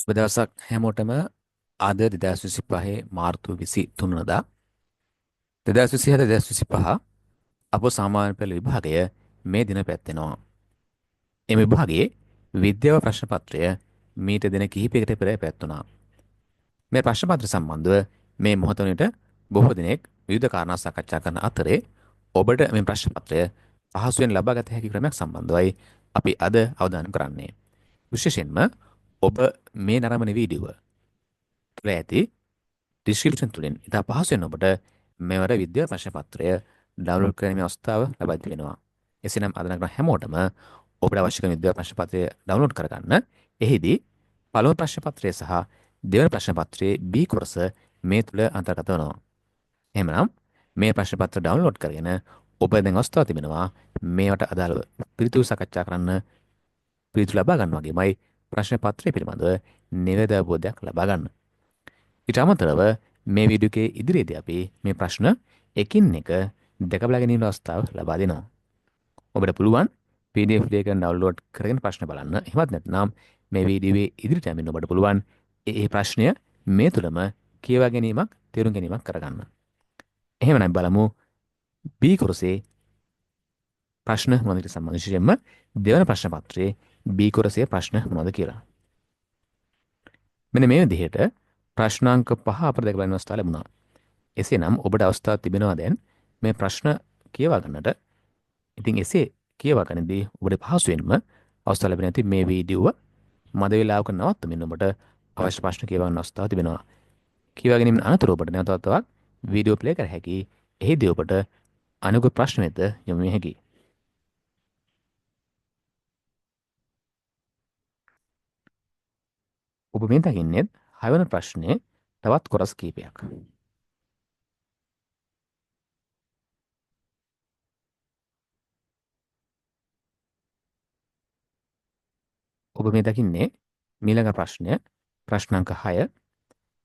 ඔබ දවසක් හැමෝටම අද 2025 මාර්තු 23 වෙනිදා 2024 2025 අප සාමාන්‍ය පෙළ විභාගය මේ දින පැවැත්වෙනවා. එම විභාගයේ විද්‍යාව ප්‍රශ්න පත්‍රය මීට දින කිහිපයකට පෙර පැවැත්වුණා. මේ ප්‍රශ්න පත්‍ර සම්බන්ධව මේ මොහොත වනවිට බොහෝ දෙනෙක් විවිධ කාරණා සාකච්ඡා කරන අතරේ ඔබට මේ ප්‍රශ්න පත්‍රය පහසුවෙන් ලබා ගත හැකි ක්‍රමයක් සම්බන්ධවයි අපි අද අවධානය කරන්නේ. විශේෂයෙන්ම ඔබ මේ නරඹන වීඩියෝව තුළ ඇති ඩිස්ක්‍රිප්ෂන් තුළින් ඉතා පහසුවෙන් ඔබට මෙවර විද්‍යා ප්‍රශ්න පත්‍රය ඩවුන්ලෝඩ් කිරීමේ අවස්ථාව ලබා දී වෙනවා. එසේනම් අදනගන හැමෝටම ඔබට අවශ්‍ය කරන විද්‍යා ප්‍රශ්න පත්‍රය ඩවුන්ලෝඩ් කරගන්න. එහිදී පළමු ප්‍රශ්න පත්‍රය සහ දෙවන ප්‍රශ්න පත්‍රයේ B කොටස මේ තුළ අන්තර්ගත වෙනවා. එහෙමනම් මේ ප්‍රශ්න පත්‍ර ඩවුන්ලෝඩ් කරගෙන ඔබ දැන් අවස්ථාව තිබෙනවා මේවට අදාළව පිළිතුරු සාකච්ඡා කරන්න, පිළිතුරු ලබා ගන්න වගේමයි ප්‍රශ්න පත්‍රය පිළිබඳව නිවැරදි අවබෝධයක් ලබා ගන්න. ඊට අමතරව මේ වීඩියෝ එකේ ඉදිරියේදී අපි මේ ප්‍රශ්න එකින් එක දැක බලා ගැනීමේ අවස්ථාව ලබා දෙනවා. ඔබට පුළුවන් PDF එක ඩවුන්ලෝඩ් කරගෙන ප්‍රශ්න බලන්න. එහෙමත් නැත්නම් මේ වීඩියෝවේ ඉදිරියට යමින් ඔබට පුළුවන් ඒ ප්‍රශ්නය මේ තුලම කියවා ගැනීමක්, තේරුම් ගැනීමක් කරගන්න. එහෙමනම් බලමු B කොටසේ ප්‍රශ්න මොනවද සම්බන්ධ විශේෂයෙන්ම දෙවන ප්‍රශ්න පත්‍රයේ B කොටසේ ප්‍රශ්න මොනවද කියලා. මෙන්න මේ විදිහට ප්‍රශ්නාංක 5 අපට දැක බලන්න අවස්ථාව ලැබුණා. එසේනම් ඔබට අවස්ථාවක් තිබෙනවා දැන් මේ ප්‍රශ්න කියවා ගන්නට. ඉතින් එසේ කියවා ගන්නදී ඔබට පහසුවෙන්ම අවස්ථාව ලැබෙන ඇති මේ වීඩියෝව මද වේලාවක නවත්තමින් ඔබට අවශ්‍ය ප්‍රශ්න කියවා ගන්න අවස්ථාව තිබෙනවා. කියවා ගැනීම අනතුරු ඔබට නැවත වතාවක් වීඩියෝ ප්ලේ කර හැකි. එහිදී ඔබට අනුගත ප්‍රශ්න වෙත යොමු විය හැකියි. ඔබ මේ දකින්නේ 6 වෙනි ප්‍රශ්නේ තවත් කොටස් කීපයක්. ඔබ මේ දකින්නේ මීළඟ ප්‍රශ්නය ප්‍රශ්නාංක 6.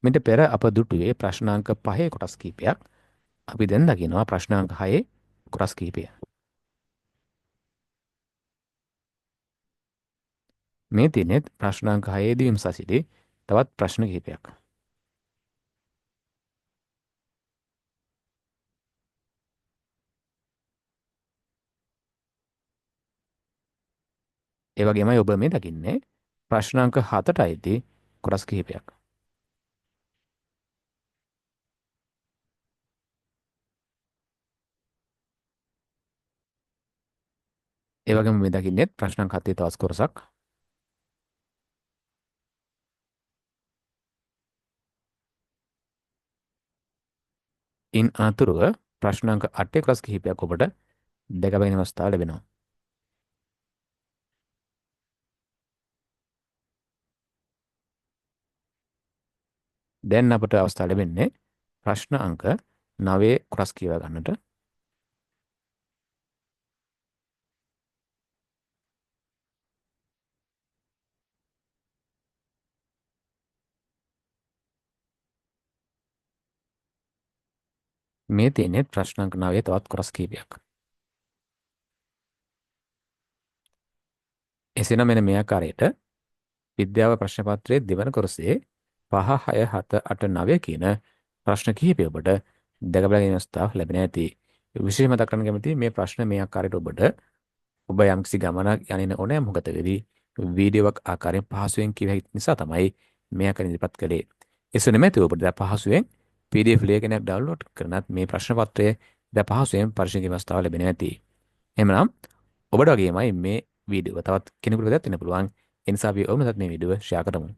මෙට පෙර අප දුටුවේ ප්‍රශ්නාංක 5 කොටස් කීපයක්. අපි දැන් දකිනවා ප්‍රශ්නාංක 6 කොටස් කීපය. මේ තියෙන්නේ ප්‍රශ්නාංක 6 දී විමසා සිටි තවත් ප්‍රශ්න කිහිපයක්. ඒ වගේමයි ඔබ මේ දකින්නේ ප්‍රශ්නාංක 7ට අයිති කොටස් කිහිපයක්. ඒ වගේම මේ දකින්නේ ප්‍රශ්නාංක 7 තවත් කොටසක්. ඉන් අනතුරුව ප්‍රශ්නාංක 8 කොටස් කිහිපයක් ඔබට දැක බැලීමේ අවස්ථාව ලැබෙනවා. දැන් අපට අවස්ථාව ලැබෙන්නේ ප්‍රශ්න අංක 9 කොටස් කියවා ගන්නට. මේ තියෙන්නේ ප්‍රශ්නාංක 9 තවත් කොටස් කිහිපයක්. එසේනම් මෙන්න මේ ආකාරයට විද්‍යාව ප්‍රශ්න පත්‍රයේ දෙවන කොටසේ 5 6 7 8 9 කියන ප්‍රශ්න කිහිපය ඔබට දැක බලා ගැනීමේ අවස්ථාව ලැබෙන ඇති. විශේෂම මතක් කරගන්න කැමතියි මේ ප්‍රශ්න මේ ආකාරයට ඔබට ඔබ යම්කිසි ගමනක් යන්නේ ඕනෑම මොහොතකදී වීඩියෝවක් ආකාරයෙන් පහසුවෙන් කියව හැකි නිසා තමයි මේ ආකාරයෙන් ඉදිරිපත් කළේ. එසේ නැමෙතේ ඔබට දැන් පහසුවෙන් PDF ලේඛනයක් ඩවුන්ලෝඩ් කරනත් මේ ප්‍රශ්න පත්‍රය දැන් පහසුවෙන් පරිශීලන කිරීමේ අවස්ථාව ලැබෙන ඇති. එහෙමනම් ඔබට වගේමයි මේ වීඩියෝව තවත් කෙනෙකුට දෙන්න පුළුවන්. ඒ නිසා අපි ඔබට මේ වීඩියෝව ෂෙයා කරමු.